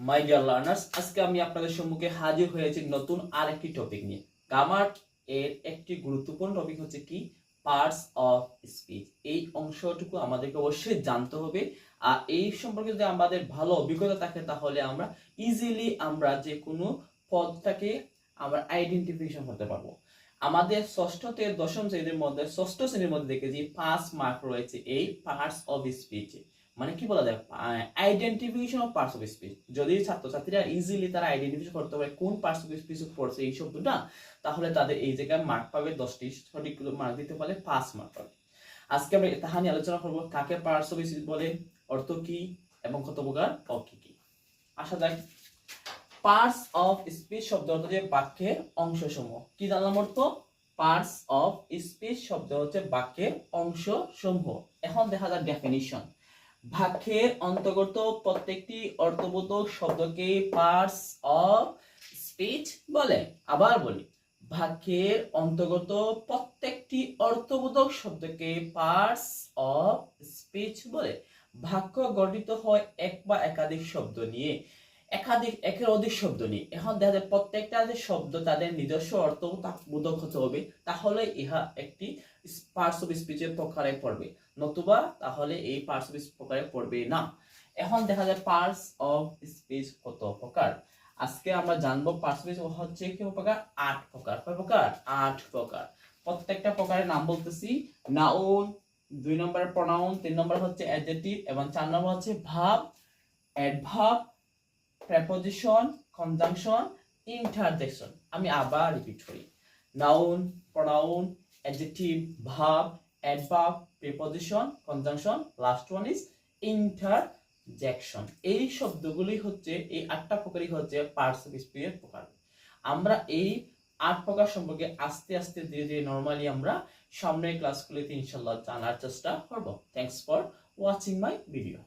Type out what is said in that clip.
My dear learners, আজকে আমি আপনাদের সম্মুখে হাজির হয়েছি নতুন আরেকটি টপিক নিয়ে। গ্রামার এর একটি গুরুত্বপূর্ণ টপিক হচ্ছে কি পার্টস অফ স্পিচ। এই অংশটুকু আমাদেরকে অবশ্যই জানতে হবে। আর এই সম্পর্কে যদি আমাদের ভালো অভিজ্ঞতা থাকে তাহলে আমরা ইজিলি যে কোনো পদটাকে আমরা আইডেন্টিফিকেশন করতে পারবো। আমাদের ষষ্ঠ থেকে দশম শ্রেণীর মধ্যে দেখেছি 5 মার্ক রয়েছে এই পার্টস অফ স্পিচ। মানে কি বলা যায়, identification of parts of speech. যদি ছাত্রছাত্রীরা ইজিলি তারা আইডেন্টিফিকেশন করতে পারে কোন পার্টস অফ স্পিচ পড়ছে এই শব্দটা, তাহলে তাদের এই জায়গায় মার্ক পাবে 10টি, সঠিক মার্ক দিতে পারলে 5 মার্ক পাবে। আজকে আমরা তাহা নিয়ে আলোচনা করবো, কাকে পার্টস অফ স্পিচ বলে, অর্থ কি এবং কত প্রকার ও কি কি। আসা যাক, পার্টস অফ স্পিচ শব্দ অর্থ যে বাক্যের অংশসমূহ। কি জানলাম অর্থ? পার্টস অফ স্পিচ শব্দ হচ্ছে বাক্যের অংশসমূহ। এখন দেখা যাক ডেফিনিশন। বাক্যের অন্তর্গত প্রত্যেকটি অর্থবোধক শব্দকে পার্টস অফ স্পিচ বলে। আবার বলি, বাক্যের অন্তর্গত প্রত্যেকটি অর্থবোধক শব্দকে পার্টস অফ স্পিচ বলে। বাক্য গঠিত হয় এক বা একাধিক শব্দ নিয়ে, একের অধিক শব্দ নিয়ে। এখন দেখা যায় প্রত্যেকটা যে শব্দ তাদের নিজস্ব অর্থ বোধক হতে হবে, তাহলে ইহা একটি পার্টস অফ স্পিচের প্রকারে পড়বে, নতুবা তাহলে এই পার্টস অফ স্পিচ প্রকারে পড়বে না। এখন দেখা যায় পার্টস অফ স্পিচ কত প্রকার। আজকে আমরা জানবো পার্টস অফ স্পিচ হচ্ছে কি প্রকার, 8 প্রকার। কয় প্রকার? 8 প্রকার। প্রত্যেকটা প্রকারের নাম বলতেছি। নাউন, 2 নম্বরে প্রোনাউন, 3 নম্বর হচ্ছে অ্যাডজেক্টিভ এবং 4 নম্বর হচ্ছে verb, adverb, preposition, conjunction, interjection. আমি আবার রিপিট করি। Noun, pronoun, adjective, verb, adverb, preposition, conjunction, last one is interjection. এই শব্দগুলি হচ্ছে, এই 8টা প্রকারই হচ্ছে পার্টস অফ স্পিচের প্রকার। আমরা এই 8 প্রকার সম্পর্কে আস্তে আস্তে ধীরে ধীরে নরমালি আমরা সামনের ক্লাসগুলিতে ইনশাআল্লাহ জানার চেষ্টা করব। Thanks for watching my video.